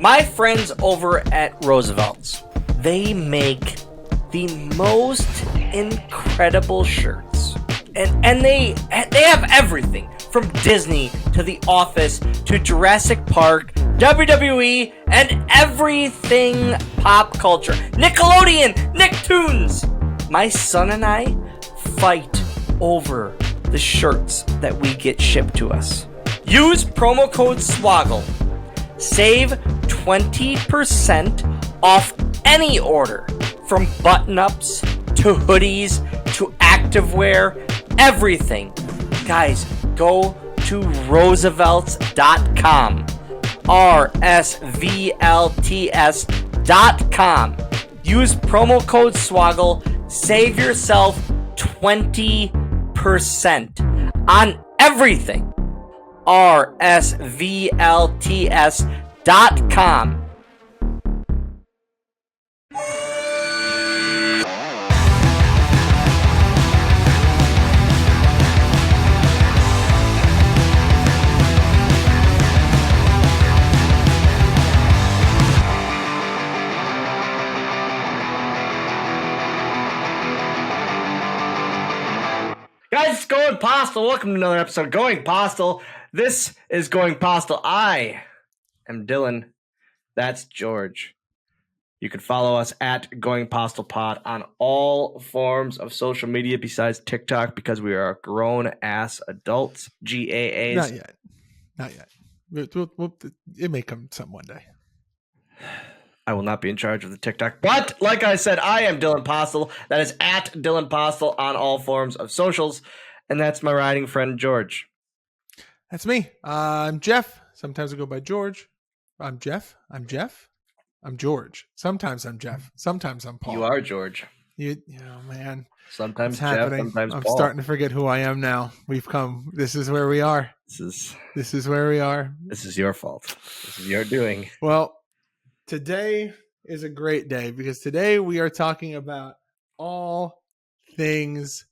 My friends over at Roosevelt's, they make the most incredible shirts. And they have everything from Disney to The Office to Jurassic Park, WWE, and everything pop culture. Nickelodeon, Nicktoons. My son and I fight over the shirts that we get shipped to us. Use promo code SWOGGLE. Save 20% off any order, from button-ups to hoodies to activewear, everything. Guys, go to roosevelts.com. RSVLTS.com. Use promo code SWOGGLE. Save yourself 20% on everything. RSVLTS.com. Guys, it's Going Postl. Welcome to another episode of Going Postl. This is Going Postl. I am Dylan. That's George. You can follow us at Going Postl Pod on all forms of social media besides TikTok, because we are grown-ass adults. GAAs. Not yet. Not yet. It may come some one day. I will not be in charge of the TikTok. But, like I said, I am Dylan Postl. That is at Dylan Postl on all forms of socials. And that's my riding friend, George. That's me. I'm Jeff. Sometimes I go by George. I'm Jeff. I'm George. Sometimes I'm Jeff. Sometimes I'm Paul. You are George. Oh, man. Sometimes Jeff, happening? Sometimes I'm Paul. starting to forget who I am now. We've come. This is where we are. This is where we are. This is your fault. This is your doing. Well, today is a great day because today we are talking about all things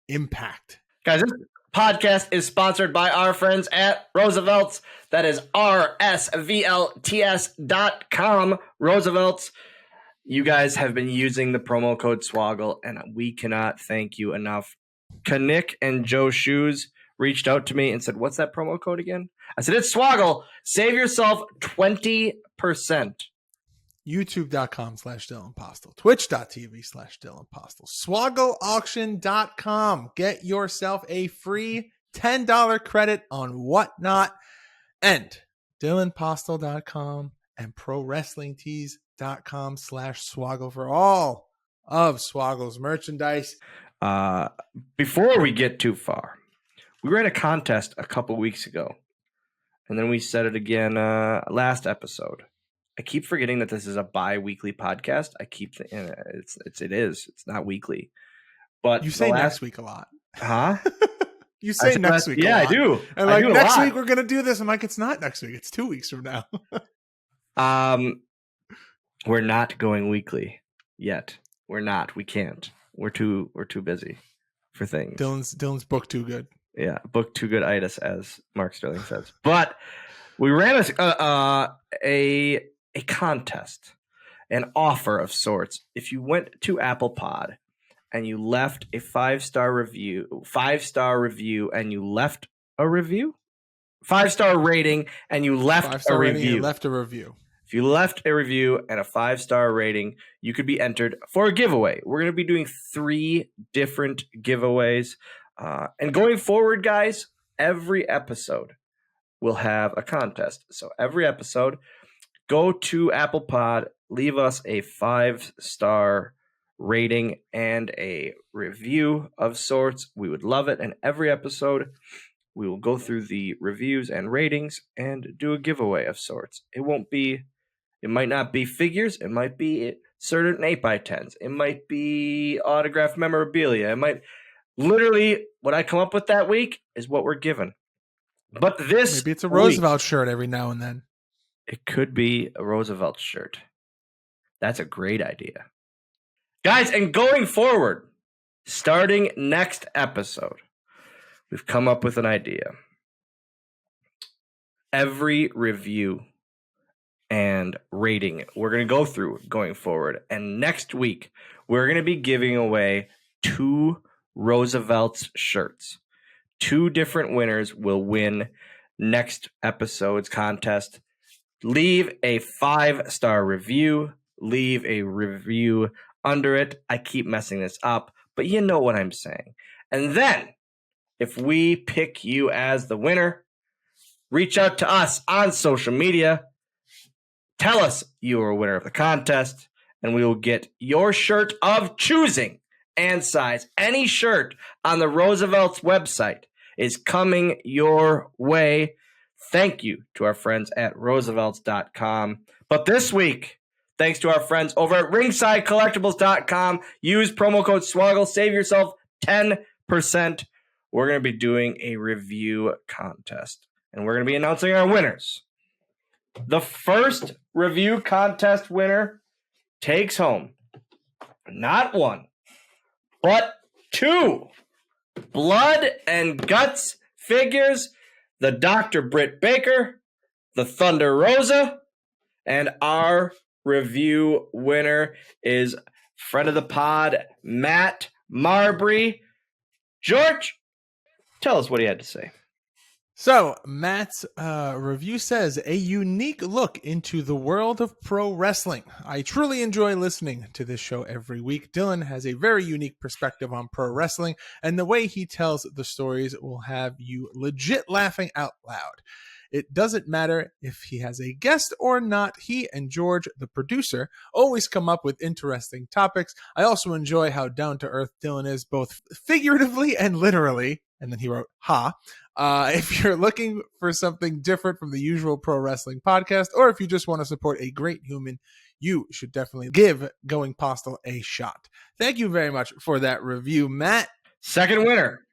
Impact. Guys, this podcast is sponsored by our friends at Roosevelt's. That is RSVLTS.com. Roosevelt's. You guys have been using the promo code SWOGGLE, and we cannot thank you enough. Kanik and Joe Shoes reached out to me and said, "What's that promo code again?" I said, "It's SWOGGLE. Save yourself 20%. YouTube.com/Dylan Postl. Twitch.tv/Dylan Postl. SwoggleAuction.com. Get yourself a free $10 credit on whatnot. And DylanPostl.com and ProWrestlingTees.com/Swoggle for all of Swoggle's merchandise. Before we get too far, we ran a contest a couple weeks ago, and then we said it again last episode. I keep forgetting that this is a bi-weekly podcast. It is. It's not weekly. But you say next week a lot. Huh? You say next week. Yeah, a lot. I do. And like next week we're gonna do this. I'm like, it's not next week. It's 2 weeks from now. We're not going weekly yet. We're not. We can't. We're too busy for things. Dylan's book too good. Yeah, book too good itis, as Mark Sterling says. But we ran a contest, an offer of sorts. If you went to Apple Pod and you left a 5-star review, and you left a review, 5-star rating, and you left a review. If you left a review and a 5-star rating, you could be entered for a giveaway. We're going to be doing 3 different giveaways. And going forward, guys, every episode will have a contest. So every episode, go to Apple Pod, leave us a 5-star rating and a review of sorts. We would love it. And every episode, we will go through the reviews and ratings and do a giveaway of sorts. It might not be figures. It might be certain 8x10s. It might be autographed memorabilia. It might literally, what I come up with that week is what we're given. But maybe it's a Roosevelt shirt every now and then. It could be a Roosevelt shirt. That's a great idea. Guys, and going forward, starting next episode, we've come up with an idea. Every review and rating it. We're going to go through going forward. And next week, we're going to be giving away 2 Roosevelt's shirts. 2 different winners will win next episode's contest. Leave a 5-star review. Leave a review under it. I keep messing this up, but you know what I'm saying. And then, if we pick you as the winner, reach out to us on social media. Tell us you are a winner of the contest, and we will get your shirt of choosing and size. Any shirt on the Roosevelt's website is coming your way. Thank you to our friends at roosevelts.com. But this week, thanks to our friends over at ringsidecollectibles.com. Use promo code Swoggle. Save yourself 10%. We're going to be doing a review contest, and we're going to be announcing our winners. The first review contest winner takes home not 1, but 2 Blood and Guts figures. The Dr. Britt Baker, the Thunder Rosa, and our review winner is friend of the pod, Matt Marbury. George, tell us what he had to say. So, Matt's review says, a unique look into the world of pro wrestling. I truly enjoy listening to this show every week. Dylan has a very unique perspective on pro wrestling, and the way he tells the stories will have you legit laughing out loud. It doesn't matter if he has a guest or not. He and George, the producer, always come up with interesting topics. I also enjoy how down-to-earth Dylan is, both figuratively and literally. And then he wrote, ha. If you're looking for something different from the usual pro wrestling podcast, or if you just want to support a great human, you should definitely give Going Postl a shot. Thank you very much for that review, Matt. Second winner,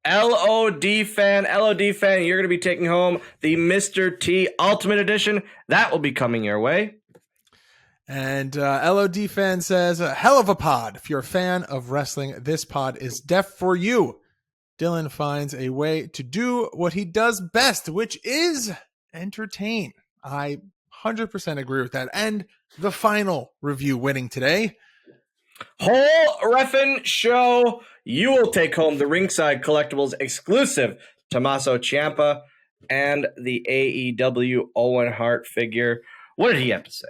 LOD fan. LOD fan, you're going to be taking home the Mr. T Ultimate Edition. That will be coming your way. And LOD fan says, a hell of a pod. If you're a fan of wrestling, this pod is def for you. Dylan finds a way to do what he does best, which is entertain. I 100% agree with that. And the final review winning today. Whole Reffin' Show. You will take home the Ringside Collectibles exclusive Tommaso Ciampa and the AEW Owen Hart figure. What did he have to say?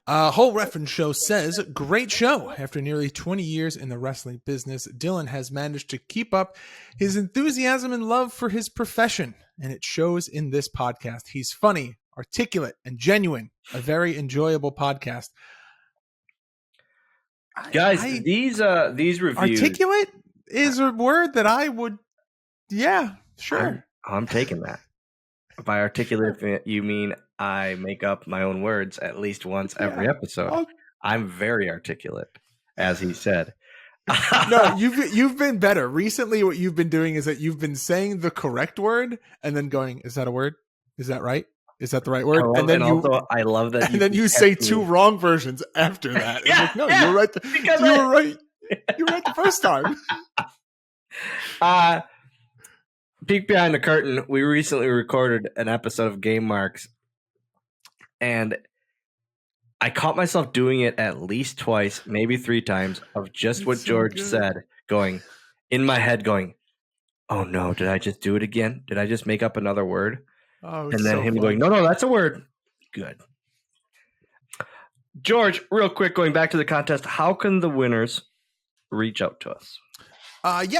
Whole Reffin' Show says, great show. After nearly 20 years in the wrestling business, Dylan has managed to keep up his enthusiasm and love for his profession, and it shows in this podcast. He's funny, articulate, and genuine. A very enjoyable podcast. Guys, these reviews... Articulate is a word that I would... Yeah, sure. I'm taking that. By articulate, you mean I make up my own words at least once every episode. I'm very articulate, as he said. No, you've been better. Recently, what you've been doing is that you've been saying the correct word and then going, is that a word? Is that right? Is that the right word? I love that. And then you say 2 wrong versions after that. Yeah, like, no, you're right. You were right. You were right the first time. Peek behind the curtain. We recently recorded an episode of Game Marks, and I caught myself doing it at least twice, maybe 3 times, of just what George said, going in my head, going, "Oh no, did I just do it again? Did I just make up another word?" Oh, and then him going, "No, that's a word." Good. George, real quick, going back to the contest, how can the winners reach out to us?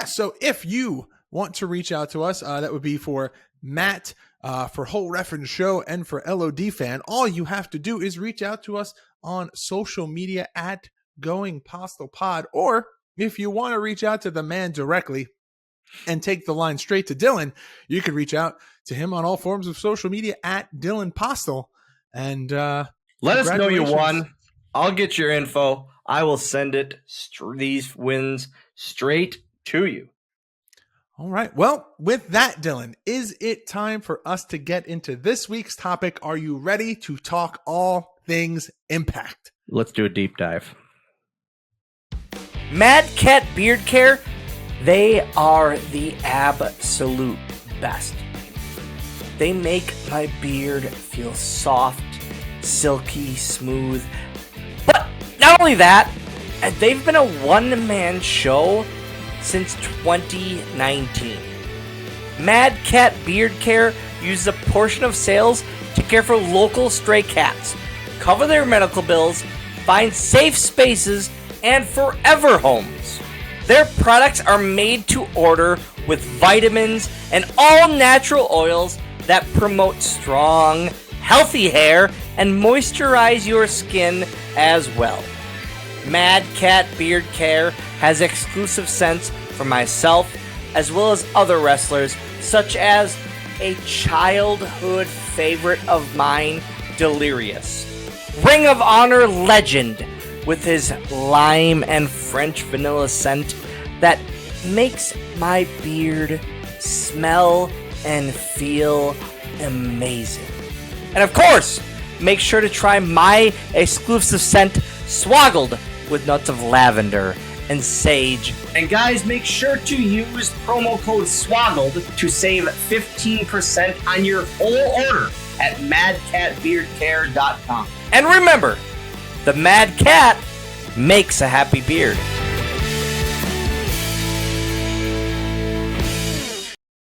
So if you want to reach out to us, that would be for Matt, for Whole Reffin' Show, and for LOD Fan. All you have to do is reach out to us on social media at Going Postl Pod, or if you want to reach out to the man directly and take the line straight to Dylan, you can reach out to him on all forms of social media at Dylan Postl. And let us know you won. I'll get your info. I will send it these wins straight to you. All right. Well, with that, Dylan, is it time for us to get into this week's topic? Are you ready to talk all things Impact? Let's do a deep dive. Mad Cat Beard Care, they are the absolute best. They make my beard feel soft silky smooth. But not only that, they've been a one-man show since 2019. Mad Cat Beard Care uses a portion of sales to care for local stray cats, cover their medical bills, find safe spaces, and forever homes. Their products are made to order with vitamins and all natural oils that promote strong, healthy hair and moisturize your skin as well. Mad Cat Beard Care has exclusive scents for myself as well as other wrestlers, such as a childhood favorite of mine, Delirious, Ring of Honor legend with his lime and French vanilla scent that makes my beard smell and feel amazing. And of course, make sure to try my exclusive scent, Swoggled, with notes of lavender and sage. And guys, make sure to use promo code SWOGGLED to save 15% on your whole order at madcatbeardcare.com. And remember, the Mad Cat makes a happy beard.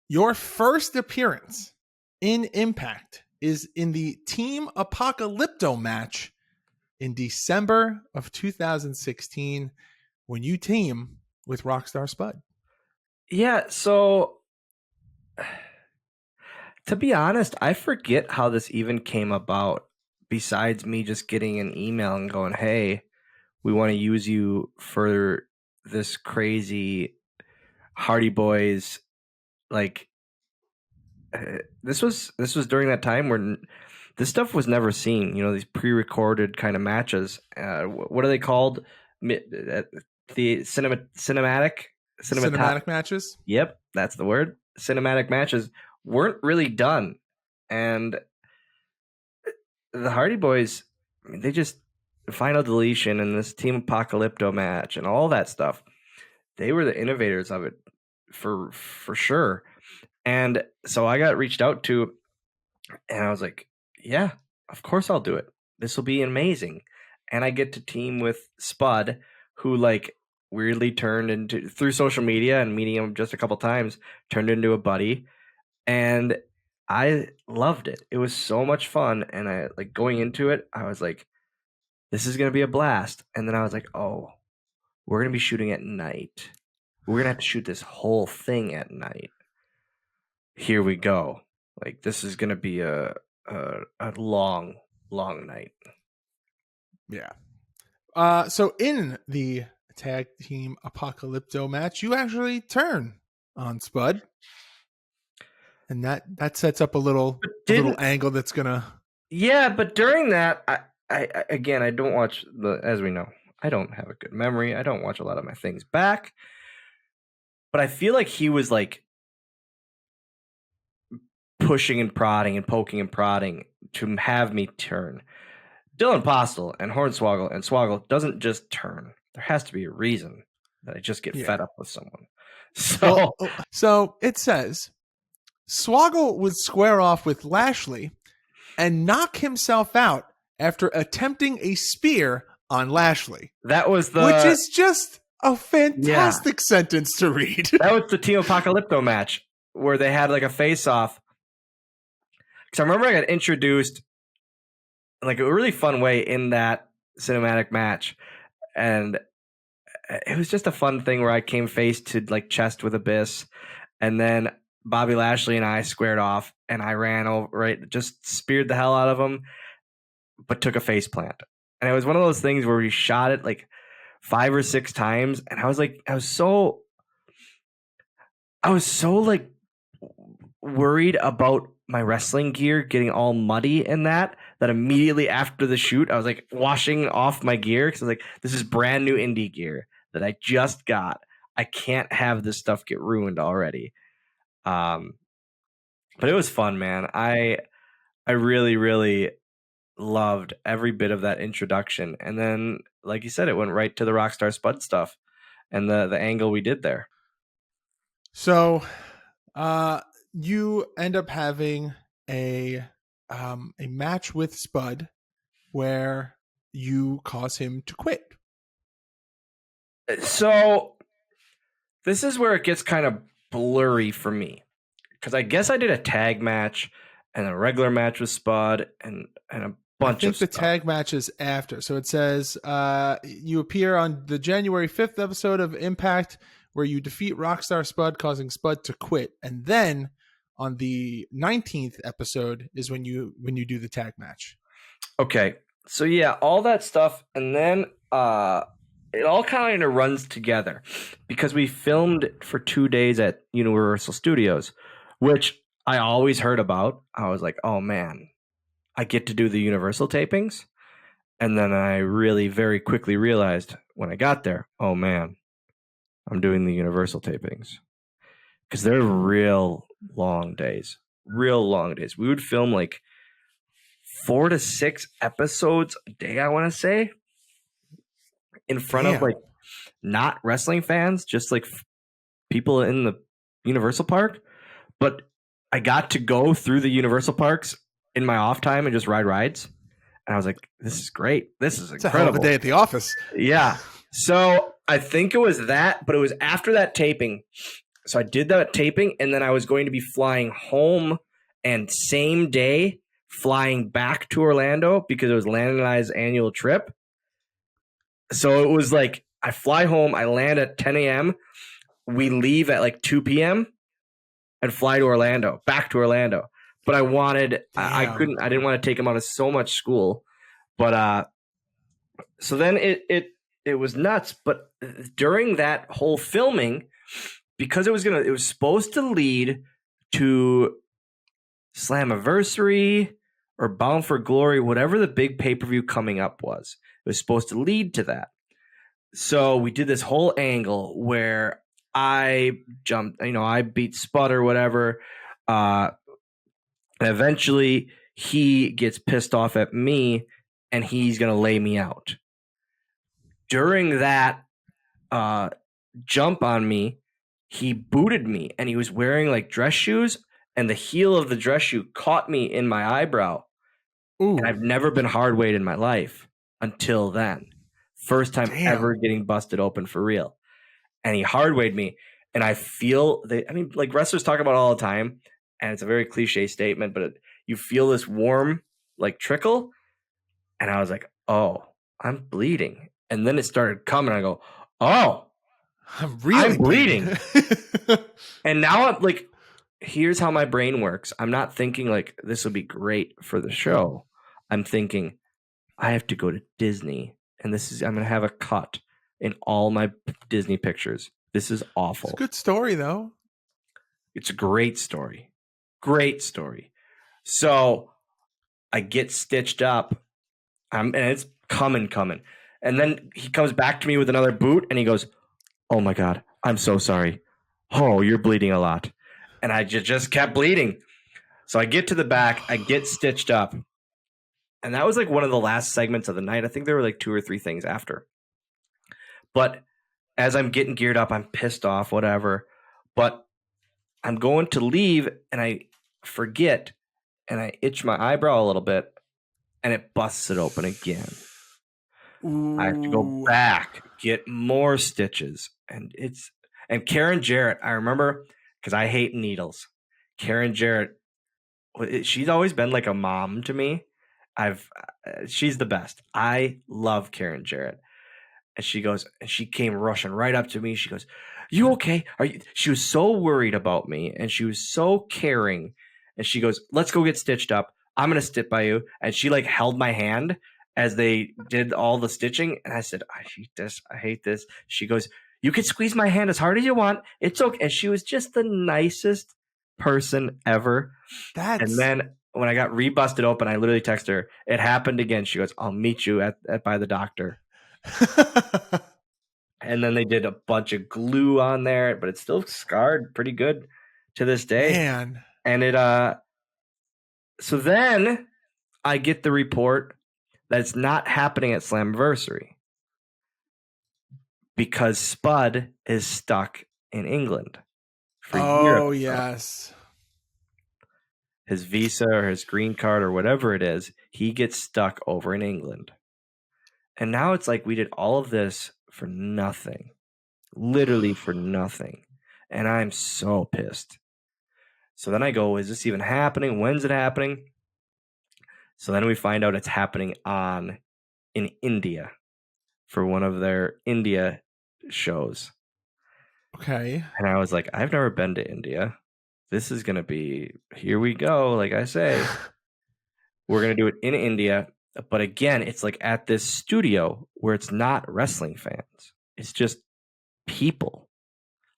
Your first appearance in Impact is in the Team Apocalypto match in December of 2016 when you team with Rockstar Spud. Yeah, so to be honest, I forget how this even came about, besides me just getting an email and going, hey, we want to use you for this crazy Hardy Boys. Like, this was during that time when this stuff was never seen. You know, these pre-recorded kind of matches. What are they called? The cinematic matches. Yep, that's the word. Cinematic matches weren't really done, and the Hardy Boys, I mean, they just final deletion and this Team Apocalypto match and all that stuff. They were the innovators of it for sure. And so I got reached out to, and I was like, yeah, of course I'll do it. This will be amazing. And I get to team with Spud, who like weirdly turned into, through social media and meeting him just a couple times, turned into a buddy. And I loved it. It was so much fun. And I like going into it, I was like, this is going to be a blast. And then I was like, oh, we're going to be shooting at night. We're going to have to shoot this whole thing at night. Here we go. Like, this is going to be a long, long night. Yeah. So in the tag team Apocalypto match, you actually turn on Spud. And that sets up a little angle that's gonna. Yeah, but during that, I again, I don't watch as we know, I don't have a good memory. I don't watch a lot of my things back, but I feel like he was like pushing and prodding and poking and prodding to have me turn. Dylan Postl and Hornswoggle and Swoggle doesn't just turn. There has to be a reason that I just get fed up with someone. So it says Swoggle would square off with Lashley and knock himself out after attempting a spear on Lashley. That was which is just a fantastic sentence to read. That was the Team Apocalypto match where they had like a face-off. Because I remember I got introduced in like a really fun way in that cinematic match. And it was just a fun thing where I came face to like chest with Abyss. And then Bobby Lashley and I squared off and I ran over, right? Just speared the hell out of him, but took a face plant. And it was one of those things where we shot it like 5 or 6 times. And I was so like worried about my wrestling gear getting all muddy in that immediately after the shoot, I was like washing off my gear. Cause I was like, this is brand new indie gear that I just got. I can't have this stuff get ruined already. But it was fun, man. I really, really loved every bit of that introduction. And then, like you said, it went right to the Rockstar Spud stuff and the angle we did there. So, you end up having a match with Spud where you cause him to quit. So this is where it gets kind of blurry for me, because I guess I did a tag match and a regular match with Spud and a bunch I of think the stuff. tag match is after. So it says you appear on the January 5th episode of Impact where you defeat Rockstar Spud, causing Spud to quit. And then on the 19th episode is when you do the tag match. Okay. So yeah, all that stuff, and then it all kind of runs together because we filmed for 2 days at Universal Studios, which I always heard about. I was like, oh man, I get to do the Universal tapings. And then I really very quickly realized when I got there, oh man, I'm doing the Universal tapings. Because they're real long days. Real long days. We would film like 4 to 6 episodes a day, I want to say, in front of like not wrestling fans, just like people in the Universal Park. But I got to go through the Universal Parks in my off time and just ride rides. And I was like, this is great. This is incredible. It's a hell of a day at the office. Yeah. So I think it was that, but it was after that taping. So I did that taping, and then I was going to be flying home and same day flying back to Orlando because it was Landon and I's annual trip. So it was like I fly home, I land at 10 a.m. We leave at like 2 p.m. and fly to Orlando, back to Orlando. But I wanted, I didn't want to take him out of so much school. But so then it was nuts. But during that whole filming, because it was supposed to lead to Slammiversary or Bound for Glory, whatever the big pay-per-view coming up was. It was supposed to lead to that. So we did this whole angle where I jumped, I beat Spud or whatever. And eventually he gets pissed off at me and he's going to lay me out. During that jump on me, he booted me and he was wearing like dress shoes, and the heel of the dress shoe caught me in my eyebrow. Ooh. And I've never been hard weighed in my life until then. First time ever getting busted open for real. And he hard weighed me. And I feel like wrestlers talk about it all the time, and it's a very cliche statement, but you feel this warm like trickle. And I was like, oh, I'm bleeding. And then it started coming. I go, oh, I'm bleeding. And now I'm like, here's how my brain works. I'm not thinking like this will be great for the show. I'm thinking I have to go to Disney, and I'm going to have a cut in all my Disney pictures. This is awful. It's a good story though. It's a great story. Great story. So I get stitched up, and it's coming. And then he comes back to me with another boot, and he goes, oh my God, I'm so sorry. Oh, you're bleeding a lot. And I just kept bleeding. So I get to the back, I get stitched up. And that was like one of the last segments of the night. I think there were like 2 or 3 things after. But as I'm getting geared up, I'm pissed off, whatever. But I'm going to leave, and I forget, and I itch my eyebrow a little bit, and it busts it open again. Ooh. I have to go back, get more stitches. And Karen Jarrett, I remember, because I hate needles. Karen Jarrett, she's always been like a mom to me. She's the best. I love Karen Jarrett. And she came rushing right up to me. She goes, you okay? She was so worried about me, and she was so caring. And she goes, let's go get stitched up. I'm going to stick by you. And she like held my hand as they did all the stitching. And I said, I hate this. I hate this. She goes, you can squeeze my hand as hard as you want. It's okay. And she was just the nicest person ever. And then when I got rebusted open, I literally texted her. It happened again. She goes, I'll meet you by the doctor. And then they did a bunch of glue on there, but it's still scarred pretty good to this day. Man. And so then I get the report that it's not happening at Slammiversary because Spud is stuck in England for Europe. Yes. his visa or his green card or whatever it is, he gets stuck over in England. And now it's like we did all of this for nothing. Literally for nothing. And I'm so pissed. So then I go, is this even happening? When's it happening? So then we find out it's happening in India for one of their India shows. Okay. And I was like, I've never been to India. This is going to be, here we go. Like I say, we're going to do it in India. But again, it's like at this studio where it's not wrestling fans. It's just people,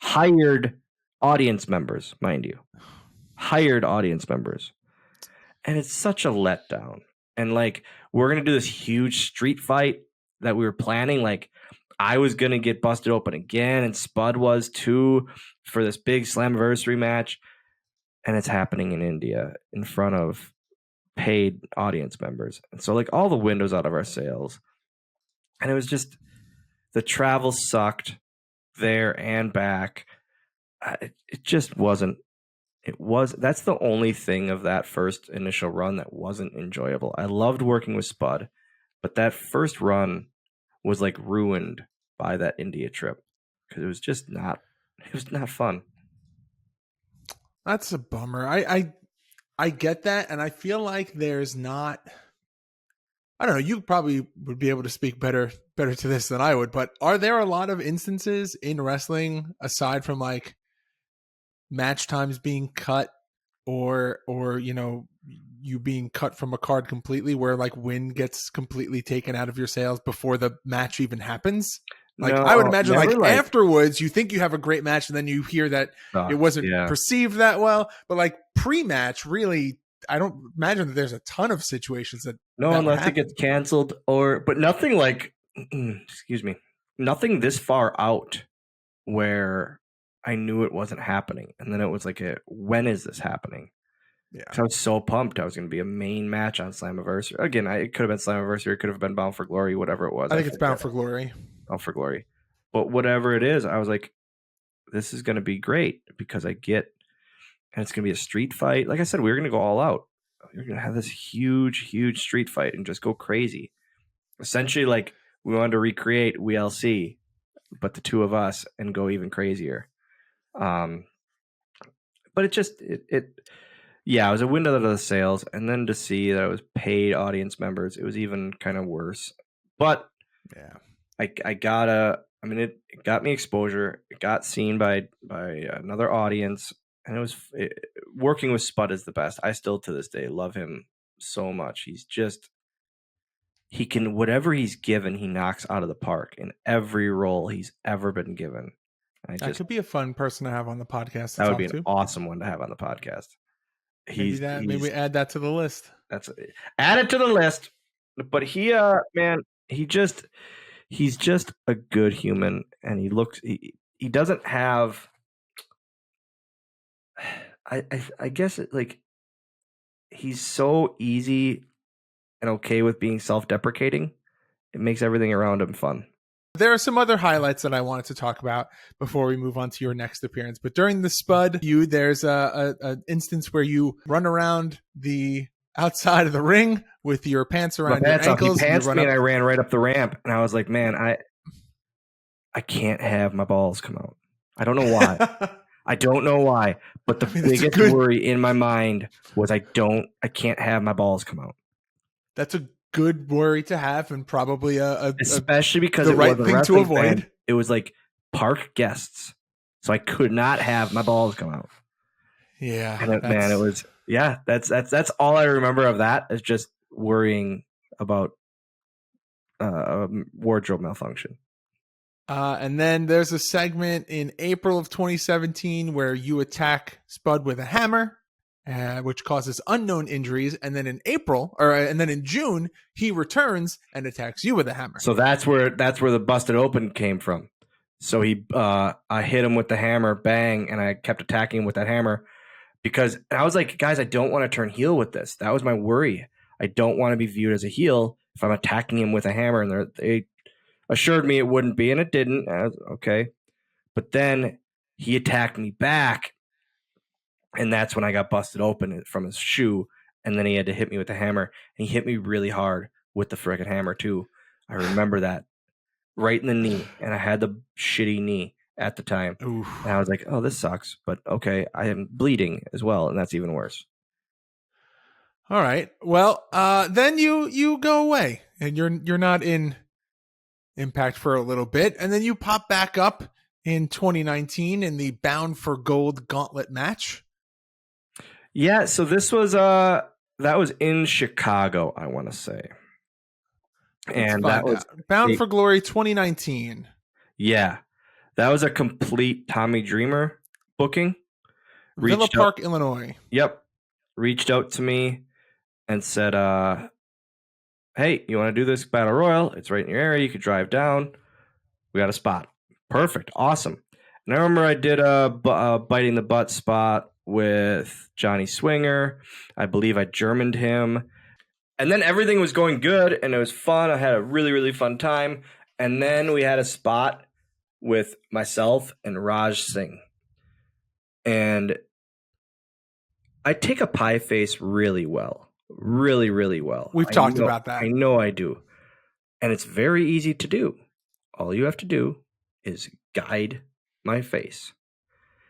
hired audience members, mind you, hired audience members. And it's such a letdown. And like, we're going to do this huge street fight that we were planning. Like, I was going to get busted open again, and Spud was too, for this big Slammiversary match. And it's happening in India in front of paid audience members. And so like all the windows out of our sales. And it was just, the travel sucked there and back. It just wasn't. That's the only thing of that first initial run that wasn't enjoyable. I loved working with Spud, but that first run was like ruined by that India trip because it was just not. It was not fun. That's a bummer. I get that, and I feel like there's not. I don't know. You probably would be able to speak better to this than I would. But are there a lot of instances in wrestling aside from like match times being cut, or you being cut from a card completely, where like win gets completely taken out of your sales before the match even happens? Like, no, I would imagine like afterwards you think you have a great match and then you hear that it wasn't perceived that well. But like pre-match, really, I don't imagine that there's a ton of situations that unless it gets canceled but nothing like excuse me, nothing this far out where I knew it wasn't happening. And then it was like, when is this happening? Yeah. I was so pumped. I was going to be a main match on Slammiversary. Again, it could have been Slammiversary. It could have been Bound for Glory, whatever it was. I think it's Bound for Glory. Bound for Glory. But whatever it is, I was like, this is going to be great because and it's going to be a street fight. Like I said, we were going to go all out. We were going to have this huge, huge street fight and just go crazy. Essentially, like, we wanted to recreate WLC, but the two of us, and go even crazier. But it was a window out of the sales, and then to see that it was paid audience members, it was even kind of worse. But yeah, it got me exposure. It got seen by another audience, and working with Spud is the best. I still to this day love him so much. He can, whatever he's given, he knocks out of the park in every role he's ever been given. That could be a fun person to have on the podcast. That would be an awesome one to have on the podcast. Maybe add that to the list. Add it to the list. But he's just a good human, and he doesn't have. I guess he's so easy and okay with being self-deprecating. It makes everything around him fun. There are some other highlights that I wanted to talk about before we move on to your next appearance. But during the Spud feud, there's an instance where you run around the outside of the ring with your pants around your ankles. He pantsed me and I ran right up the ramp. And I was like, man, I can't have my balls come out. I don't know why. I don't know why. But the biggest worry in my mind was I can't have my balls come out. That's a good worry to have, and probably especially because the right thing to avoid. Fan. It was like park guests, so I could not have my balls come out. Yeah, and it was that's all I remember of that is just worrying about wardrobe malfunction. And then there's a segment in April of 2017 where you attack Spud with a hammer, which causes unknown injuries. And then in June, he returns and attacks you with a hammer. So that's where the busted open came from. So I hit him with the hammer, bang, and I kept attacking him with that hammer because I was like, guys, I don't want to turn heel with this. That was my worry. I don't want to be viewed as a heel if I'm attacking him with a hammer. And they assured me it wouldn't be, and it didn't. Okay. But then he attacked me back. And that's when I got busted open from his shoe. And then he had to hit me with the hammer. And he hit me really hard with the frickin' hammer, too. I remember that. Right in the knee. And I had the shitty knee at the time. Oof. And I was like, oh, this sucks. But okay, I am bleeding as well. And that's even worse. All right. Well, then you go away and you're not in Impact for a little bit, and then you pop back up in 2019 in the Bound for Gold Gauntlet match. Yeah, so this was that was in Chicago, I want to say. And that was Bound for Glory 2019. Yeah. That was a complete Tommy Dreamer booking. Villa Park, Illinois. Yep. Reached out to me and said, hey, you want to do this battle royal? It's right in your area. You could drive down. We got a spot. Perfect. Awesome. And I remember I did a biting the butt spot with Johnny Swinger. I believe I Germaned him. And then everything was going good and it was fun. I had a really, really fun time. And then we had a spot with myself and Raj Singh. And I take a pie face really well. Really, really well. We've talked about that. I know I do. And it's very easy to do. All you have to do is guide my face.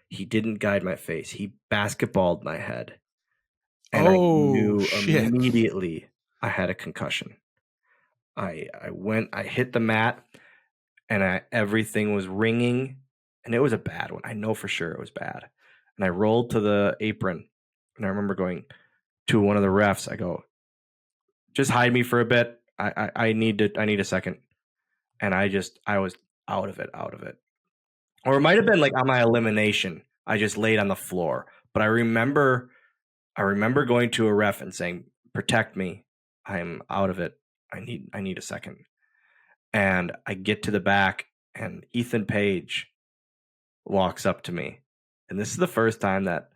He didn't guide my face. He basketballed my head. And I knew immediately I had a concussion. I hit the mat and everything was ringing. And it was a bad one. I know for sure it was bad. And I rolled to the apron. And I remember going to one of the refs, I go, just hide me for a bit. I need a second. And I was out of it. Or it might have been like on my elimination. I just laid on the floor. But I remember going to a ref and saying, protect me. I'm out of it. I need a second. And I get to the back and Ethan Page walks up to me. And this is the first time that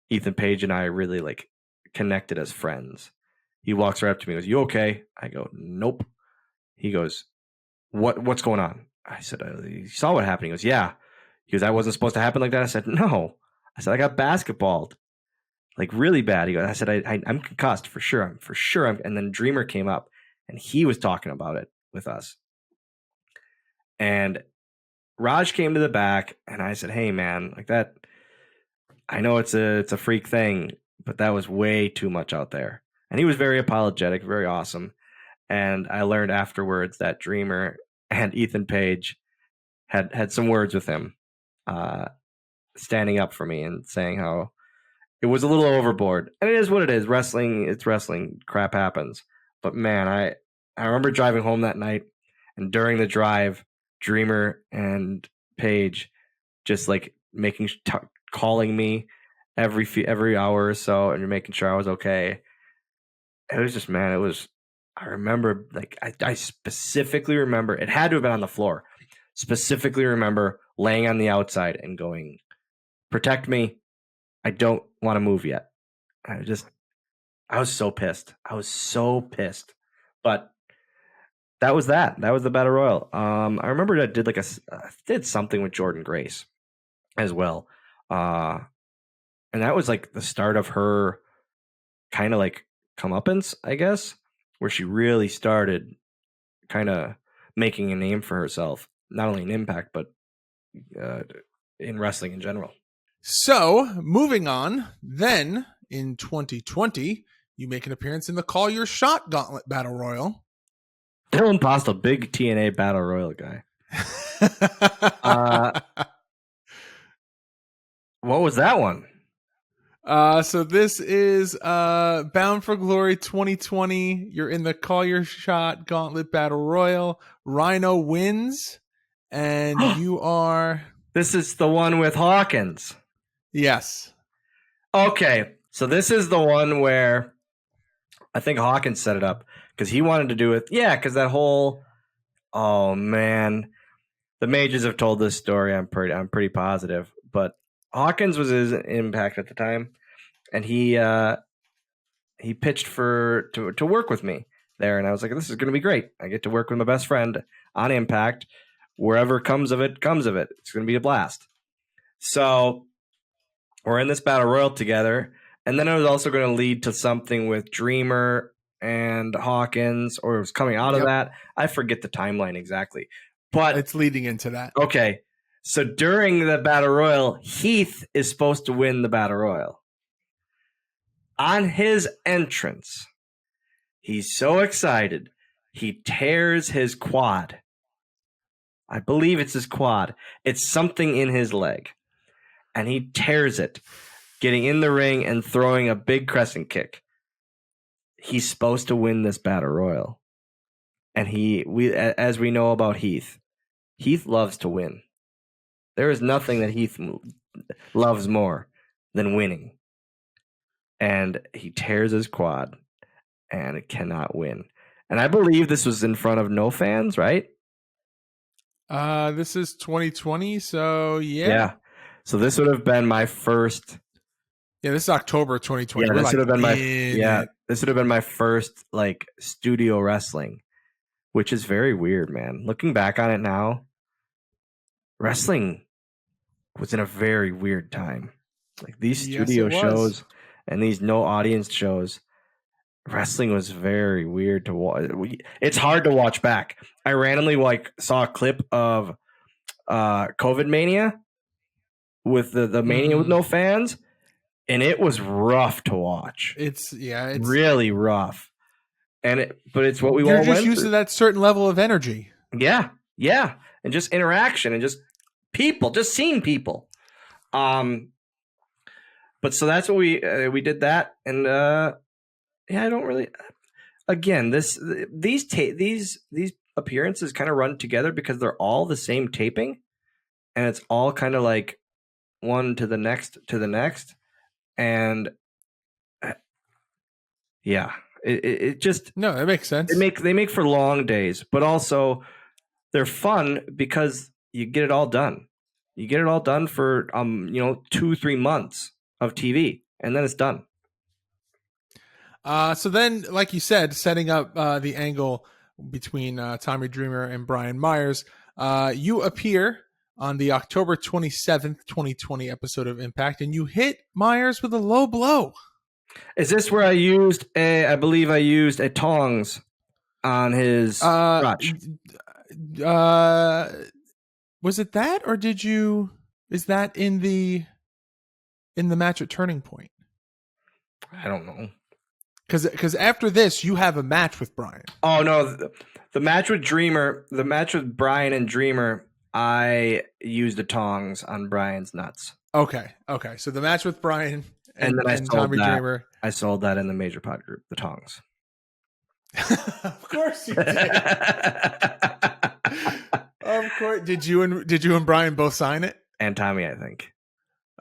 Ethan Page and I really like connected as friends. He walks right up to me and goes, you okay? I go, nope. He goes, what's going on? I said, you saw what happened? He goes, yeah. He goes, that wasn't supposed to happen like that. I said, no. I said, I got basketballed like really bad. He goes, I said, I'm concussed for sure. And then Dreamer came up and he was talking about it with us. And Raj came to the back and I said, hey man, like that, I know it's a freak thing, but that was way too much out there. And he was very apologetic, very awesome. And I learned afterwards that Dreamer and Ethan Page had some words with him, standing up for me and saying how it was a little overboard. And it is what it is. Wrestling, it's wrestling. Crap happens. But man, I remember driving home that night, and during the drive, Dreamer and Page just like calling me every hour or so and making sure I was okay. It was just, man, I remember, like, I specifically remember, it had to have been on the floor. Specifically remember laying on the outside and going, protect me. I don't want to move yet. I was so pissed. But that was that. That was the Battle Royal. I remember I did did something with Jordan Grace as well. And that was like the start of her kind of like comeuppance, I guess, where she really started kind of making a name for herself, not only in Impact, but in wrestling in general. So, moving on, then in 2020, you make an appearance in the Call Your Shot Gauntlet Battle Royal. Dylan Postl, big TNA Battle Royal guy. What was that one? So this is Bound for Glory 2020. You're in the Call Your Shot Gauntlet Battle Royal. Rhino wins, and you are... This is the one with Hawkins. Yes. Okay, so this is the one where I think Hawkins set it up because he wanted to do it. Yeah, because that whole... Oh, man. The Mages have told this story, I'm pretty positive. But Hawkins was his Impact at the time, and he pitched to work with me there, and I was like, this is going to be great. I get to work with my best friend on Impact. Wherever comes of it, comes of it. It's going to be a blast. So we're in this battle royal together, and then it was also going to lead to something with Dreamer and Hawkins, or it was coming out of that. I forget the timeline exactly, but it's leading into that. Okay, so during the battle royal, Heath is supposed to win the battle royal. On his entrance, he's so excited, he tears his quad. I believe it's his quad. It's something in his leg. And he tears it, getting in the ring and throwing a big crescent kick. He's supposed to win this battle royal. And as we know about Heath loves to win. There is nothing that Heath loves more than winning. And he tears his quad and it cannot win. And I believe this was in front of no fans, right? This is 2020, so yeah. Yeah. So this would have been my first. Yeah, this is October 2020. Yeah, this would have been my first like studio wrestling, which is very weird, man. Looking back on it now, wrestling was in a very weird time. Like these studio shows and these no audience shows, wrestling was very weird to watch. It's hard to watch back. I randomly saw a clip of COVID Mania with the Mania with no fans, and it was rough to watch. It's really rough. But it's what we all went through. You're just used to that certain level of energy. Yeah, and just interaction and just people, just seeing people. But so that's what we did that, and I don't really. Again, these appearances kind of run together because they're all the same taping, and it's all kind of like one to the next, and yeah, it just that makes sense. They make for long days, but also they're fun because you get it all done. You get it all done for 2-3 months of TV, and then it's done. So then, like you said, setting up the angle between Tommy Dreamer and Brian Myers, you appear on the October 27th, 2020 episode of Impact, and you hit Myers with a low blow. Is this where I believe I used a tongs on his crotch? Was it that, or is that in the match at Turning Point? I don't know. Because after this, you have a match with Brian. Oh, no. The match with Brian and Dreamer, I used the tongs on Brian's nuts. Okay. So the match with Brian and Tommy Dreamer. I sold that in the Major Pod group, the tongs. Of course you did. Of course. Did you and Brian both sign it? And Tommy, I think.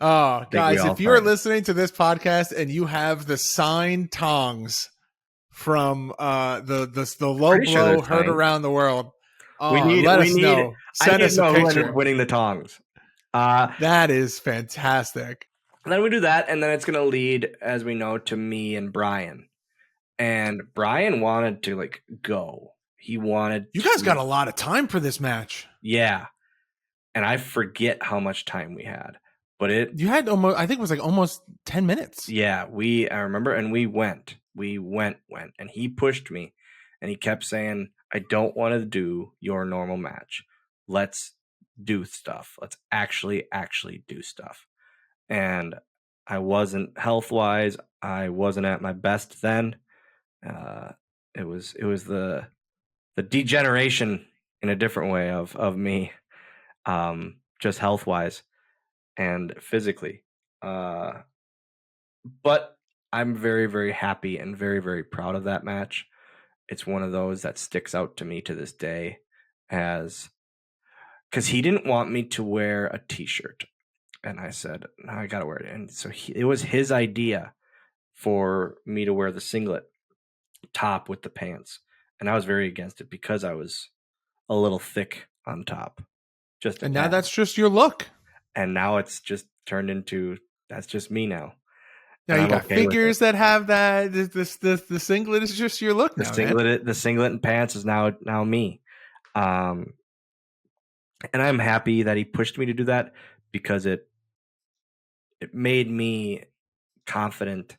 Oh, guys, if you're listening to this podcast and you have the signed tongs from the low blow heard around the world, let us know. Send us a picture. Winning the tongs. That is fantastic. And then we do that, and then it's going to lead, as we know, to me and Brian. And Brian wanted to go. He wanted. You guys got a lot of time for this match. Yeah, and I forget how much time we had. But you had almost, I think it was almost 10 minutes. Yeah, I remember, and we went, and he pushed me, and he kept saying, I don't want to do your normal match. Let's do stuff. Let's actually do stuff. And I wasn't health-wise. I wasn't at my best then. It was the degeneration in a different way of me, just health-wise. And physically, but I'm very, very happy and very, very proud of that match. It's one of those that sticks out to me to this day, because he didn't want me to wear a t-shirt, and I said, no, I gotta wear it. And so it was his idea for me to wear the singlet top with the pants, and I was very against it because I was a little thick on top. And now that's just your look. And now it's just turned into, that's just me now. Now you got figures that have that. The singlet is just your look now. The singlet and pants is now me. And I'm happy that he pushed me to do that, because it it made me confident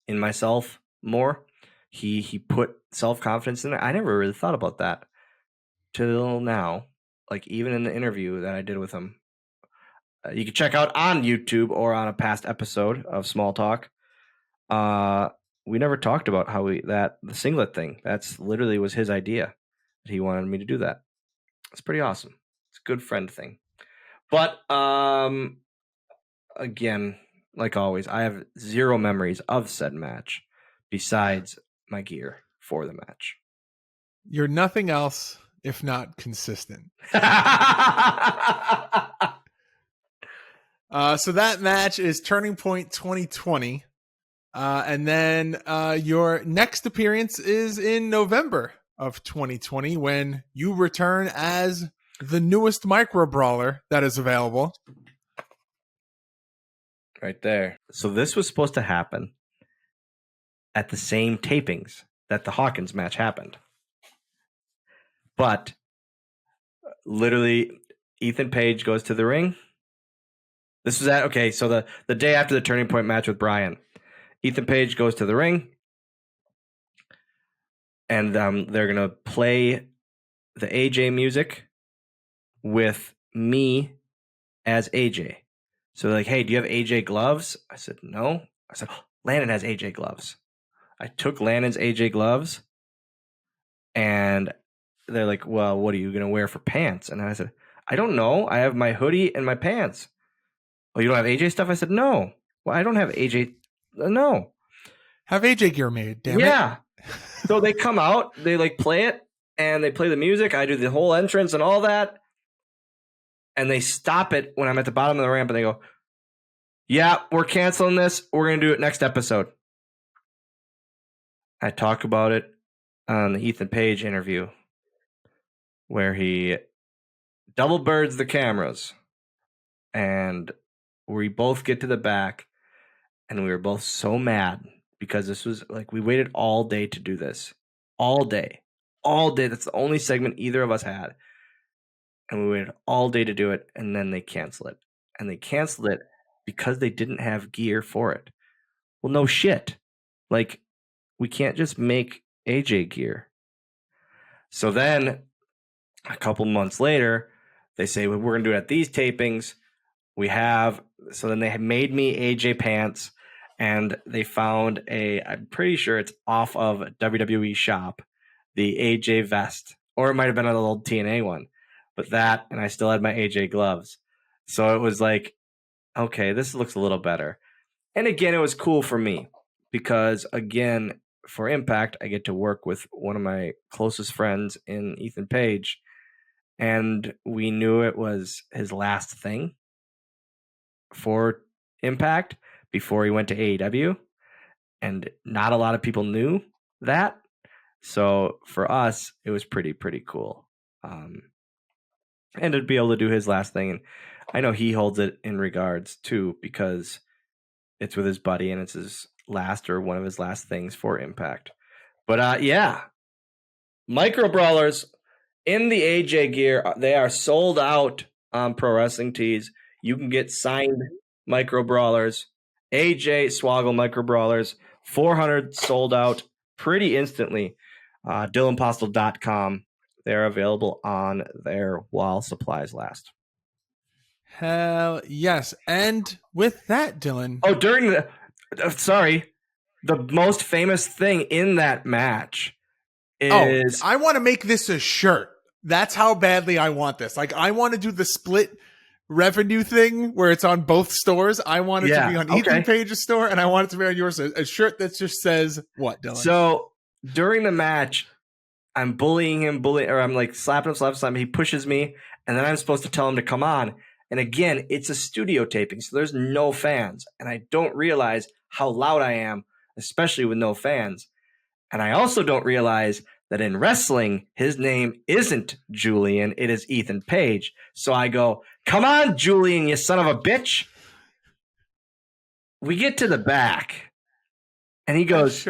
in myself more. He put self-confidence in it. I never really thought about that till now. Like even in the interview that I did with him, you can check out on YouTube or on a past episode of Small Talk. We never talked about how the singlet thing. That's literally was his idea. That he wanted me to do that. It's pretty awesome. It's a good friend thing. But again, like always, I have zero memories of said match besides my gear for the match. You're nothing else if not consistent. So that match is Turning Point 2020. And then your next appearance is in November of 2020 when you return as the newest micro brawler that is available. Right there. So this was supposed to happen at the same tapings that the Hawkins match happened. But literally, Ethan Page goes to the ring. This was so the day after the Turning Point match with Brian, Ethan Page goes to the ring, and they're going to play the AJ music with me as AJ. So they're like, hey, do you have AJ gloves? I said, no. I said, oh, Landon has AJ gloves. I took Landon's AJ gloves, and they're like, well, what are you going to wear for pants? And I said, I don't know. I have my hoodie and my pants. Oh, you don't have AJ stuff? I said, no. Well, I don't have AJ. No. Have AJ gear made, damn it. Yeah. So they come out, they like play it, and they play the music. I do the whole entrance and all that. And they stop it when I'm at the bottom of the ramp, and they go, yeah, we're canceling this. We're going to do it next episode. I talk about it on the Ethan Page interview where he double birds the cameras, and we both get to the back, and we were both so mad because this was like, we waited all day to do this. All day. That's the only segment either of us had. And we waited all day to do it, and then they cancel it. And they canceled it because they didn't have gear for it. Well, no shit. Like, we can't just make AJ gear. So then, a couple months later, they say, well, we're going to do it at these tapings. So then they had made me AJ pants, and they found I'm pretty sure it's off of WWE Shop, the AJ vest. Or it might have been an old TNA one. But that, and I still had my AJ gloves. So it was like, okay, this looks a little better. And again, it was cool for me because, again, for Impact, I get to work with one of my closest friends in Ethan Page. And we knew it was his last thing for Impact before he went to AEW. And not a lot of people knew that. So for us, it was pretty cool. And to be able to do his last thing. And I know he holds it in regards too, because it's with his buddy and it's his last or one of his last things for Impact. But yeah, micro brawlers in the AJ gear, they are sold out on Pro Wrestling Tees. You can get signed micro brawlers, AJ Swoggle micro brawlers, 400 sold out pretty instantly. DylanPostl.com. They're available on there while supplies last. Hell yes. And with that, Dylan. Oh, during the most famous thing in that match is... I want to make this a shirt. That's how badly I want this. Like, I want to do the split revenue thing where it's on both stores. I want it to be on Ethan Page's store, and I want it to be on yours. A shirt that just says what, Dylan? So during the match, I'm bullying him, or I'm like slapping him. He pushes me, and then I'm supposed to tell him to come on. And again, it's a studio taping, so there's no fans. And I don't realize how loud I am, especially with no fans. And I also don't realize that in wrestling, his name isn't Julian, it is Ethan Page. So I go, come on, Julian, you son of a bitch. We get to the back, and he goes,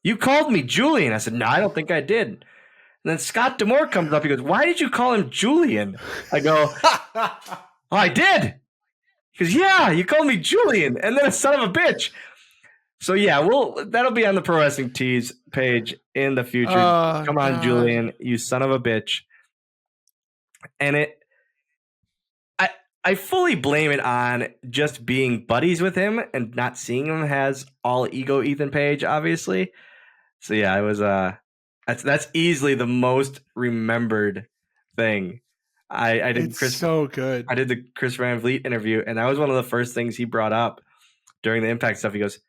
you called me Julian. I said, no, I don't think I did. And then Scott D'Amore comes up. He goes, why did you call him Julian? I go, oh, I did. He Because yeah, you called me Julian, and then a son of a bitch. So yeah, that'll be on the Pro Wrestling Tees page in the future. Come on, God. Julian, you son of a bitch. And I fully blame it on just being buddies with him and not seeing him as all ego Ethan Page, obviously. So yeah, it was that's easily the most remembered thing. I did so good. I did the Chris Van Vliet interview, and that was one of the first things he brought up during the Impact stuff. He goes,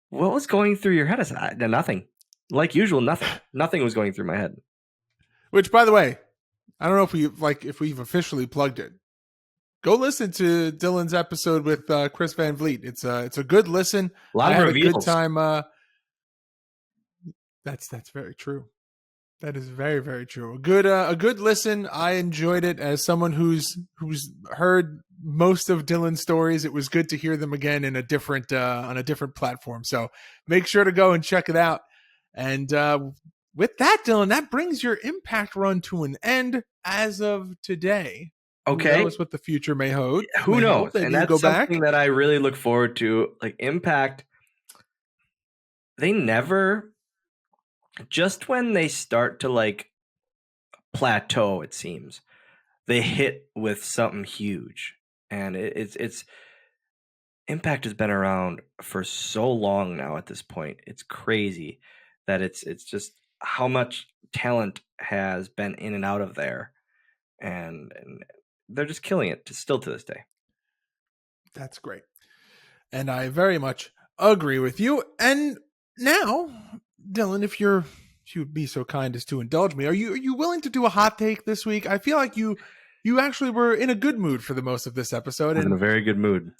"What was going through your head?" I said, "Nothing. Like usual, nothing. Nothing was going through my head." Which, by the way, I don't know if we've officially plugged it. Go listen to Dylan's episode with Chris Van Vliet. It's a good listen. A lot of reveals. A good time. That's very true. That is very, very true. A good listen. I enjoyed it as someone who's heard most of Dylan's stories. It was good to hear them again in a different on a different platform. So make sure to go and check it out. And with that, Dylan, that brings your Impact run to an end as of today. Okay. Who knows what the future may hold? Who knows? And that's something that I really look forward to. Like Impact, they never, just when they start to like plateau, it seems, they hit with something huge. And it's Impact has been around for so long now at this point. It's crazy that it's just how much talent has been in and out of there. And they're just killing it still to this day. That's great. And I very much agree with you. And now, Dylan, if you would be so kind as to indulge me, are you willing to do a hot take this week? I feel like you actually were in a good mood for the most of this episode. I'm in a very good mood.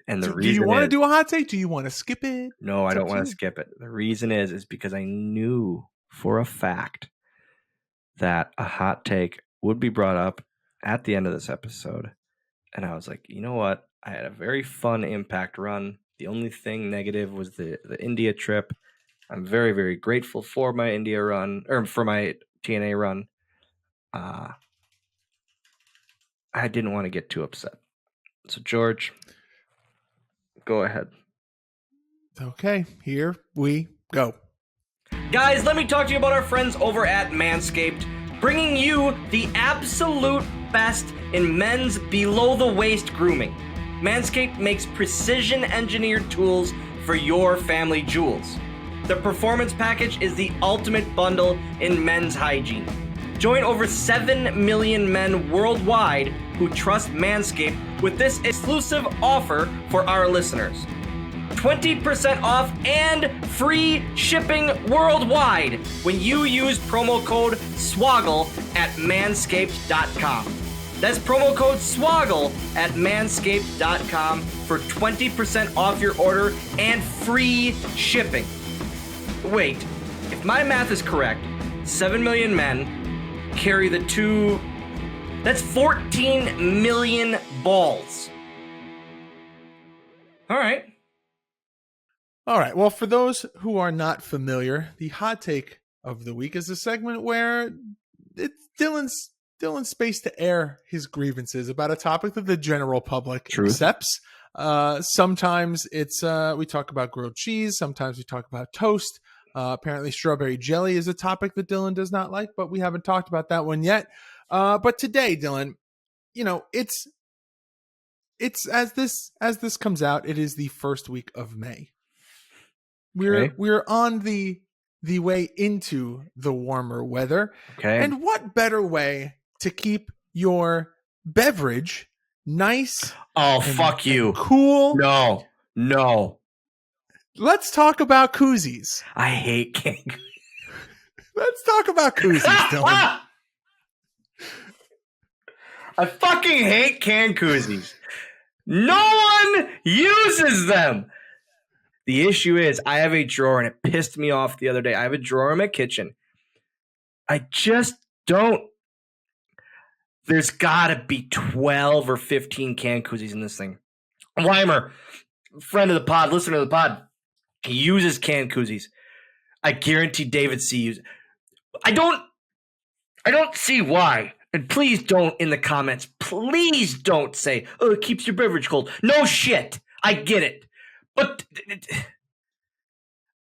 And the reason do you want to do a hot take? Do you want to skip it? No, I don't want to skip it. The reason is because I knew for a fact that a hot take would be brought up at the end of this episode. And I was like, you know what? I had a very fun Impact run. The only thing negative was the India trip. I'm very, very grateful for my India run, or for my TNA run. I didn't want to get too upset. So, George, go ahead. Okay, here we go. Guys, let me talk to you about our friends over at Manscaped, bringing you the absolute best in men's below-the-waist grooming. Manscaped makes precision-engineered tools for your family jewels. The Performance Package is the ultimate bundle in men's hygiene. Join over 7 million men worldwide who trust Manscaped with this exclusive offer for our listeners. 20% off and free shipping worldwide when you use promo code SWOGGLE at manscaped.com. That's promo code SWOGGLE at manscaped.com for 20% off your order and free shipping. Wait, if my math is correct, 7 million men carry the two... That's 14 million balls. All right. All right. Well, for those who are not familiar, the hot take of the week is a segment where it's Dylan's space to air his grievances about a topic that the general public accepts. Sometimes it's we talk about grilled cheese. Sometimes we talk about toast. Apparently, strawberry jelly is a topic that Dylan does not like, but we haven't talked about that one yet. But today, Dylan, you know, it's as this comes out, it is the first week of May. We're on the way into the warmer weather. Okay. And what better way to keep your beverage nice? Oh, fuck you. Cool. No. Let's talk about koozies. I hate canned koozies. Let's talk about koozies, Dylan. I fucking hate canned koozies. No one uses them. The issue is I have a drawer, and it pissed me off the other day. I have a drawer in my kitchen. I just don't. There's got to be 12 or 15 canned koozies in this thing. Weimer, friend of the pod, listener to the pod, he uses canned koozies. I guarantee David C. uses. I don't see why. And please don't, in the comments, please don't say, oh, it keeps your beverage cold. No shit. I get it. But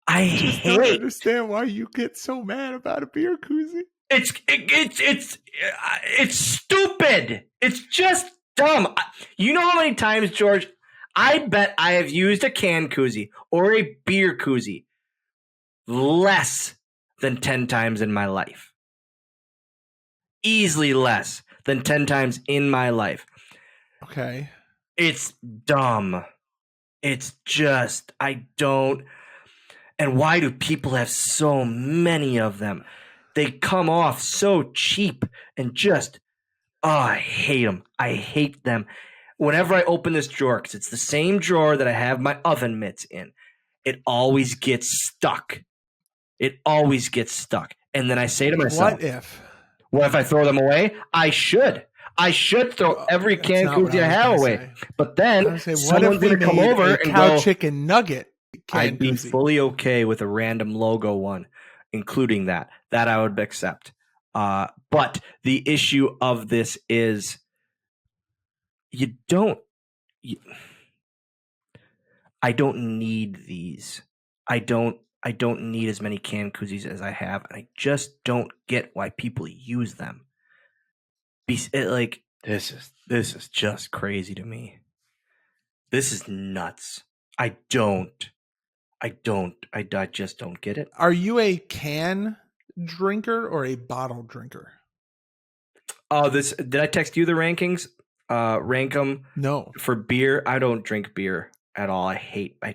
I just don't hate. understand why you get so mad about a beer koozie. It's stupid. It's just dumb. You know how many times, George, I bet I have used a can koozie or a beer koozie less than 10 times in my life. Easily less than 10 times in my life. Okay. It's dumb. It's just, I don't. And why do people have so many of them? They come off so cheap and just, I hate them. I hate them. Whenever I open this drawer, because it's the same drawer that I have my oven mitts in, it always gets stuck. It always gets stuck. And then I say to myself, what if I throw them away? I should. I should throw every can koozie I have away. But then someone's going to come over and cow go, chicken nugget. I'd be fully okay with a random logo one, including that. That I would accept. But the issue of this is I don't need these. I don't need as many can koozies as I have, and I just don't get why people use them. This is just crazy to me. This is nuts. I just don't get it. Are you a can drinker or a bottle drinker? Oh, did I text you the rankings? Rank them. No. For beer, I don't drink beer at all. I hate. I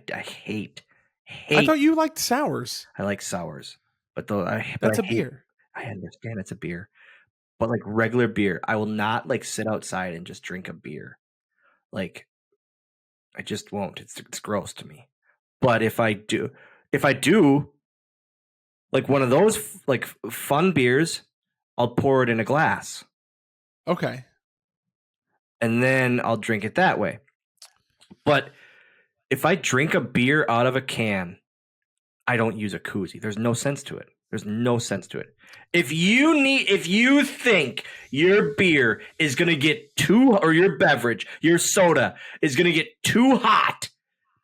thought you liked sours. I like sours, but that's a beer. I understand it's a beer, but like regular beer, I will not like sit outside and just drink a beer. Like, I just won't. It's gross to me. But if I do, like one of those like fun beers, I'll pour it in a glass. Okay. And then I'll drink it that way. But if I drink a beer out of a can, I don't use a koozie. There's no sense to it. If you think your beer is going to get or your beverage, your soda is going to get too hot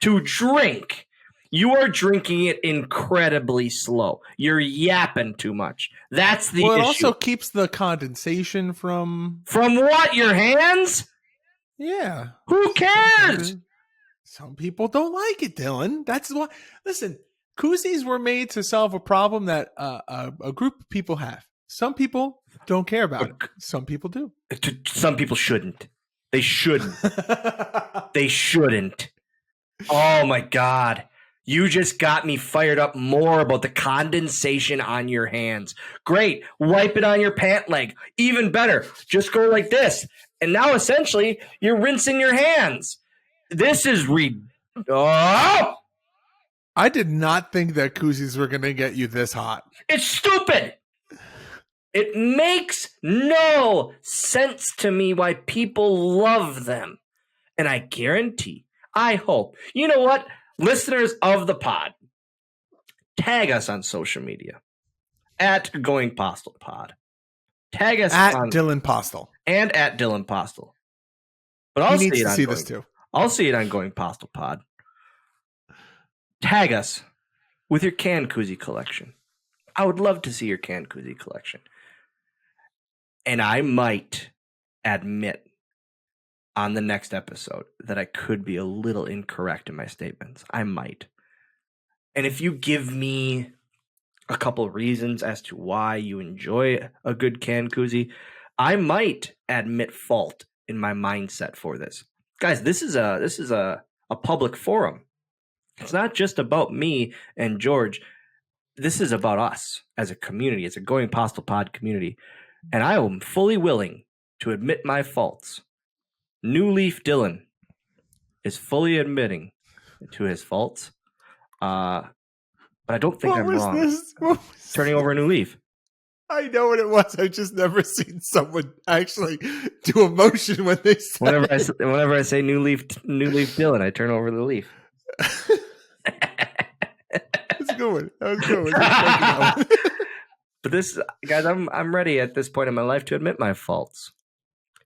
to drink, you are drinking it incredibly slow. You're yapping too much. That's the issue. It also keeps the condensation from what? Your hands? Yeah. Who cares? Some people don't like it, Dylan. That's why. Listen, koozies were made to solve a problem that a group of people have. Some people don't care about it. Some people do. Some people shouldn't. They shouldn't. They shouldn't. Oh my God. You just got me fired up more about the condensation on your hands. Great. Wipe it on your pant leg. Even better. Just go like this. And now essentially you're rinsing your hands. This is I did not think that koozies were going to get you this hot. It's stupid. It makes no sense to me why people love them. And I guarantee, I hope, you know what? Listeners of the pod, tag us on social media at Going Postl Pod. Tag us at Dylan Postl and at Dylan Postl. But I'll see this too. I'll see it on Going Postl Pod. Tag us with your can koozie collection. I would love to see your can koozie collection. And I might admit on the next episode that I could be a little incorrect in my statements. I might. And if you give me a couple reasons as to why you enjoy a good can koozie, I might admit fault in my mindset for this. Guys, this is a public forum. It's not just about me and George. This is about us as a community. It's a Going Postl Pod community. And I am fully willing to admit my faults. New Leaf Dylan is fully admitting to his faults. But I don't think I'm wrong. Turning over a new leaf. I know what it was. I've just never seen someone actually do a motion when they say whenever I say new leaf Dylan, I turn over the leaf. That's a good one. That was a good one. But this, guys, I'm ready at this point in my life to admit my faults.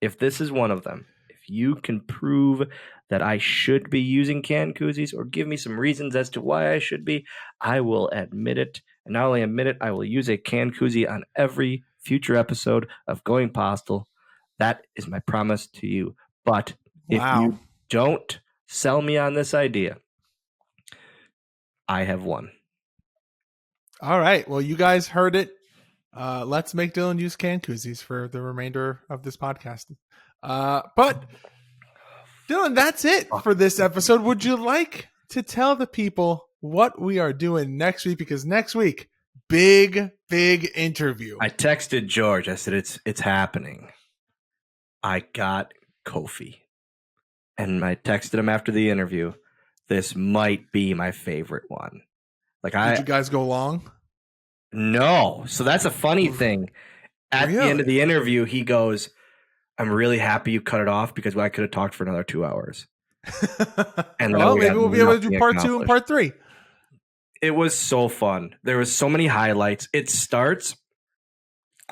If this is one of them, if you can prove that I should be using canned koozies or give me some reasons as to why I should be, I will admit it. And not only admit it, I will use a canned koozie on every future episode of Going Postl. That is my promise to you. But if you don't sell me on this idea, I have won. All right. Well, you guys heard it. Let's make Dylan use canned koozies for the remainder of this podcast. But Dylan, that's it for this episode. Would you like to tell the people what we are doing next week? Because next week, big interview. I texted George. I said, it's happening. I got Kofi. And I texted him after the interview. This might be my favorite one. Did you guys go long? No. So that's a funny thing. At the end of the interview, he goes, I'm really happy you cut it off because I could have talked for another 2 hours. And well, maybe we'll be able to do part 2 and part 3. It was so fun. There was so many highlights. It starts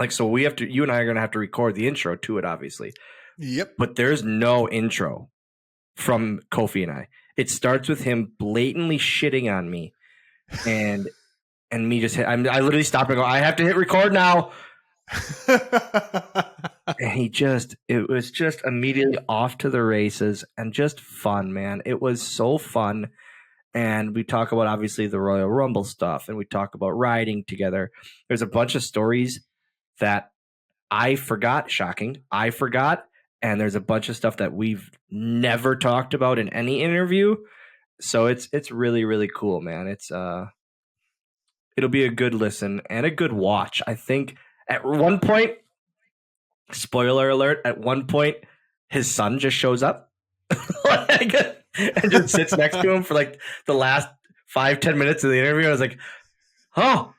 so you and I are going to have to record the intro to it, obviously. Yep. But there's no intro from Kofi and I. It starts with him blatantly shitting on me and me just I literally stopped and go, I have to hit record now. And it was just immediately off to the races and just fun, man. It was so fun. And we talk about obviously the Royal Rumble stuff and we talk about riding together. There's a bunch of stories that I forgot. Shocking. I forgot. And there's a bunch of stuff that we've never talked about in any interview. So it's really, really cool, man. It'll be a good listen and a good watch. I think at one point, spoiler alert, at one point, his son just shows up and just sits next to him for like the last 5-10 minutes of the interview. I was like, oh,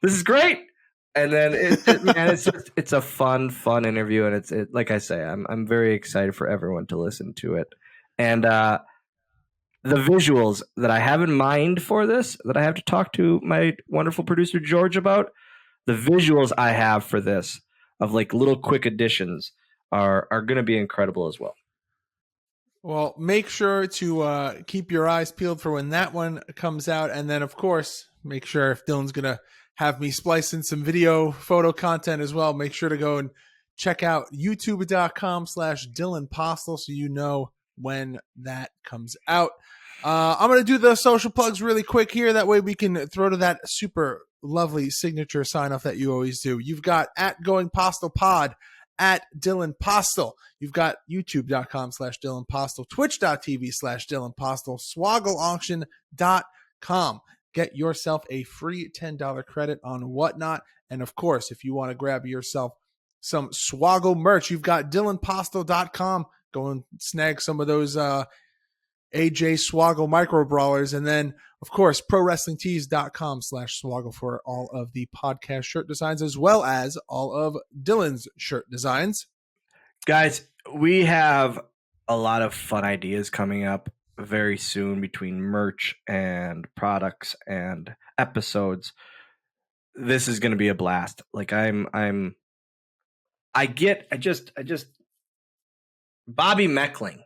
this is great. And then it's a fun interview. And it's like I say, I'm very excited for everyone to listen to it. And the visuals that I have in mind for this, that I have to talk to my wonderful producer George about, the visuals I have for this of like little quick additions are going to be incredible as well. Well, make sure to keep your eyes peeled for when that one comes out. And then, of course, make sure if Dylan's going to have me splice in some video, photo content as well, make sure to go and check out youtube.com/Dylan Postl so you know when that comes out. I'm going to do the social plugs really quick here. That way we can throw to that super lovely signature sign off that you always do. You've got at Going Postl Pod, at Dylan Postl. You've got youtube.com/Dylan Postl, twitch.tv/Dylan Postl, swoggleauction.com. Get yourself a free $10 credit on Whatnot. And of course, if you want to grab yourself some Swoggle merch, you've got DylanPostl.com. Go and snag some of those AJ Swoggle micro brawlers. And then, of course, ProWrestlingTees.com/Swoggle for all of the podcast shirt designs, as well as all of Dylan's shirt designs. Guys, we have a lot of fun ideas coming up very soon between merch and products and episodes. This is going to be a blast. Like Bobby Meckling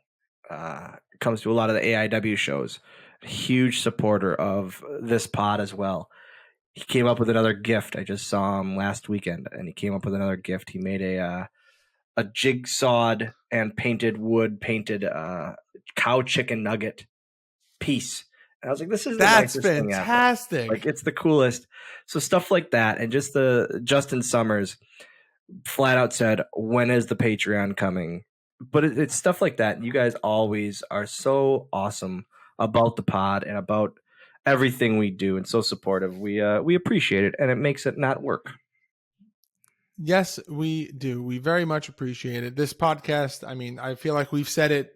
comes to a lot of the AIW shows. A huge supporter of this pod as well. He came up with another gift. I just saw him last weekend, and he came up with another gift. He made a jigsawed and painted cow chicken nugget piece. And I was like, this is that's fantastic. Like, it's the coolest. So stuff like that. And just the Justin Summers flat out said, when is the Patreon coming? But it's stuff like that. You guys always are so awesome about the pod and about everything we do and so supportive. We appreciate it, and it makes it not work. Yes, we do. We very much appreciate it. This podcast, I mean, I feel like we've said it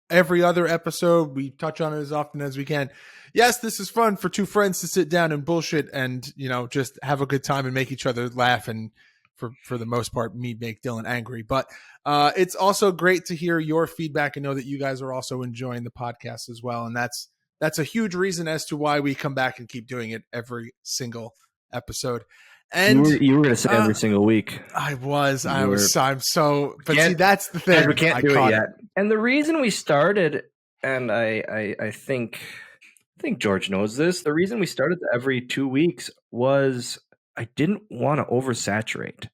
every other episode. We touch on it as often as we can. Yes, this is fun for two friends to sit down and bullshit and, just have a good time and make each other laugh. And for the most part, me make Dylan angry. But it's also great to hear your feedback and know that you guys are also enjoying the podcast as well. And that's a huge reason as to why we come back and keep doing it every single episode. And you were going to say every single week. I'm so, but see, that's the Guys, thing. we can't do it yet. And the reason we started, and I think George knows this, the reason we started every 2 weeks was I didn't want to oversaturate.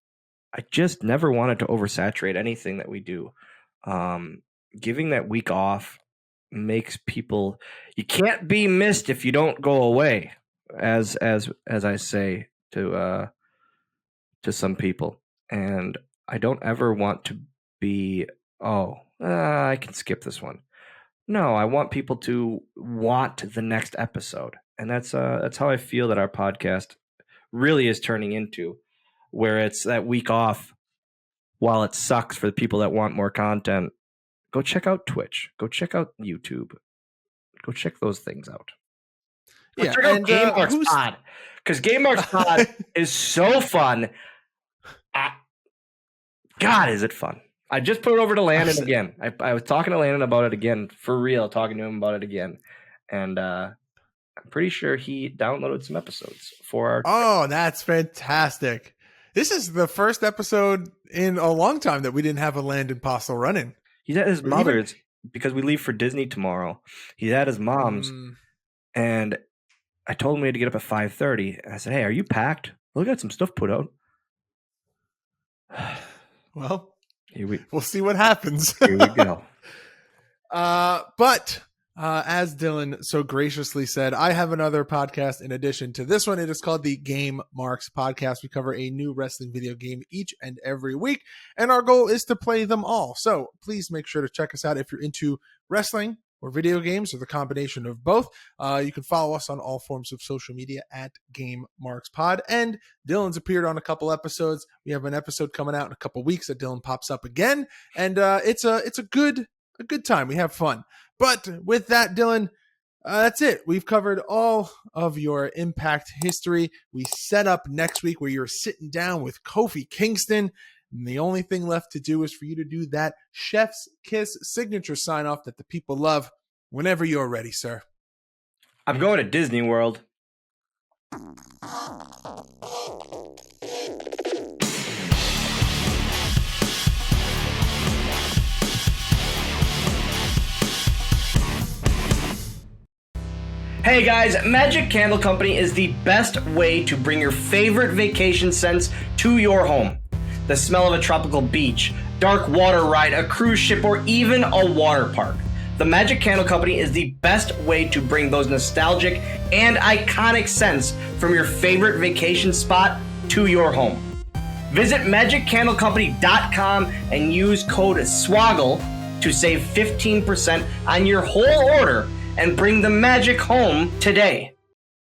I just never wanted to oversaturate anything that we do. Giving that week off makes people, you can't be missed if you don't go away, as I say to some people. And I don't ever want to be, I can skip this one. No, I want people to want the next episode. And that's how I feel that our podcast really is turning into, where it's that week off. While it sucks for the people that want more content, go check out Twitch. Go check out YouTube. Go check those things out. Go check out Game Marks Pod. Because Game Marks Pod is so fun. God, is it fun. I just put it over to Landon again. I was talking to Landon about it again. For real, talking to him about it again. And I'm pretty sure he downloaded some episodes for our... Oh, that's fantastic. This is the first episode in a long time that we didn't have a Landon Postl running. He's at his mother's because we leave for Disney tomorrow. He's at his mom's. And I told him we had to get up at 5:30. And I said, hey, are you packed? We'll get some stuff put out. Well, we'll see what happens. Here we go. But as Dylan so graciously said, I have another podcast in addition to this one. It is called the Game Marks Podcast. We cover a new wrestling video game each and every week, and our goal is to play them all. So please make sure to check us out if you're into wrestling or video games or the combination of both. You can follow us on all forms of social media at Game Marks Pod. And Dylan's appeared on a couple episodes. We have an episode coming out in a couple weeks that Dylan pops up again, and it's a good time. We have fun. But with that, Dylan, that's it. We've covered all of your Impact history. We set up next week where you're sitting down with Kofi Kingston. And the only thing left to do is for you to do that chef's kiss signature sign off that the people love whenever you're ready, sir. I'm going to Disney World. Hey guys, Magic Candle Company is the best way to bring your favorite vacation scents to your home. The smell of a tropical beach, dark water ride, a cruise ship, or even a water park. The Magic Candle Company is the best way to bring those nostalgic and iconic scents from your favorite vacation spot to your home. Visit MagicCandleCompany.com and use code SWOGGLE to save 15% on your whole order and bring the magic home today.